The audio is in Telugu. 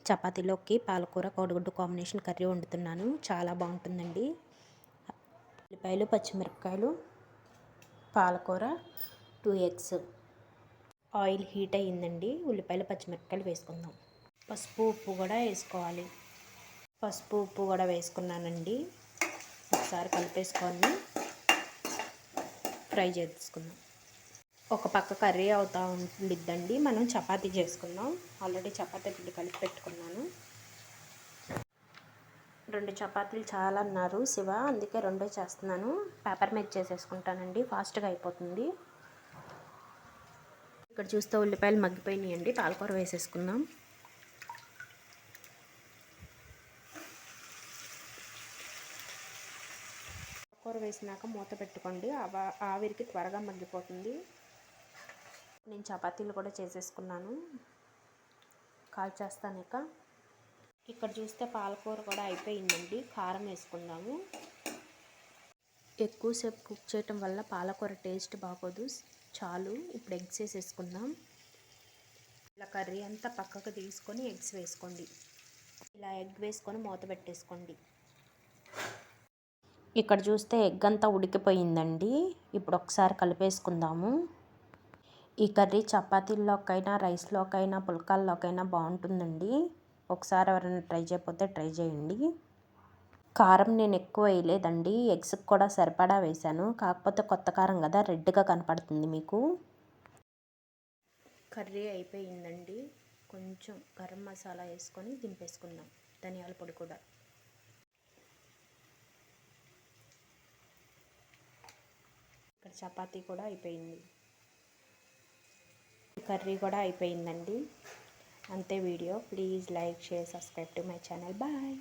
చపాతీలోకి పాలకూర కోడిగుడ్డు కాంబినేషన్ కర్రీ వండుతున్నాను. చాలా బాగుంటుందండి. ఉల్లిపాయలు, పచ్చిమిరపకాయలు, పాలకూర, 2 ఎగ్స్. ఆయిల్ హీట్ అయ్యిందండి. ఉల్లిపాయలు, పచ్చిమిరపకాయలు వేసుకుందాం. పసుపు, ఉప్పు కూడా వేసుకోవాలి. పసుపు, ఉప్పు కూడా వేసుకున్నానండి. ఒకసారి కలిపేసుకొని ఫ్రై చేసుకుందాం. ఒక పక్క కర్రీ అవుతూ ఉండిద్దండి. మనం చపాతీ చేసుకుందాం. ఆల్రెడీ చపాతీ పిండి కలిపి పెట్టుకున్నాను. 2 చపాతీలు చాలా అన్నారు శివ, అందుకే 2 చేస్తున్నాను. పేపర్ మీద చేసేసుకుంటానండి, ఫాస్ట్గా అయిపోతుంది. ఇక్కడ చూస్తే ఉల్లిపాయలు మగ్గిపోయినాయండి. పాలకూర వేసేసుకుందాం. పాలకూర వేసినాక మూత పెట్టుకోండి, ఆవిరికి త్వరగా మగ్గిపోతుంది. నేను చపాతీలు కూడా చేసేసుకున్నాను, కాల్చేస్తాను. ఇక్కడ చూస్తే పాలకూర కూడా అయిపోయిందండి. కారం వేసుకుందాము. ఎక్కువసేపు కుక్ చేయటం వల్ల పాలకూర టేస్ట్ బాగోదు. చాలు. ఇప్పుడు ఎగ్స్ వేసేసుకుందాం. ఇలా కర్రీ అంతా పక్కకు తీసుకొని ఎగ్స్ వేసుకోండి. ఇలా ఎగ్ వేసుకొని మూత పెట్టేసుకోండి. ఇక్కడ చూస్తే ఎగ్ అంతా ఉడికిపోయిందండి. ఇప్పుడు ఒకసారి కలిపేసుకుందాము. ఈ కర్రీ చపాతీల్లోకైనా, రైస్లోకైనా, పుల్కాల్లోకైనా బాగుంటుందండి. ఒకసారి ఎవరైనా ట్రై చేయకపోతే ట్రై చేయండి. కారం నేను ఎక్కువ వేయలేదండి, ఎగ్స్కి కూడా సరిపడా వేసాను. కాకపోతే కొత్త కారం కదా, రెడ్గా కనపడుతుంది మీకు. కర్రీ అయిపోయిందండి. కొంచెం గరం మసాలా వేసుకొని దింపేసుకుందాం. ధనియాల పొడి కూడా. ఇక్కడ చపాతీ కూడా అయిపోయింది. కర్రీ కూడా అయిపోయిందండి. అంతే video. Please like, share, subscribe to my channel. Bye.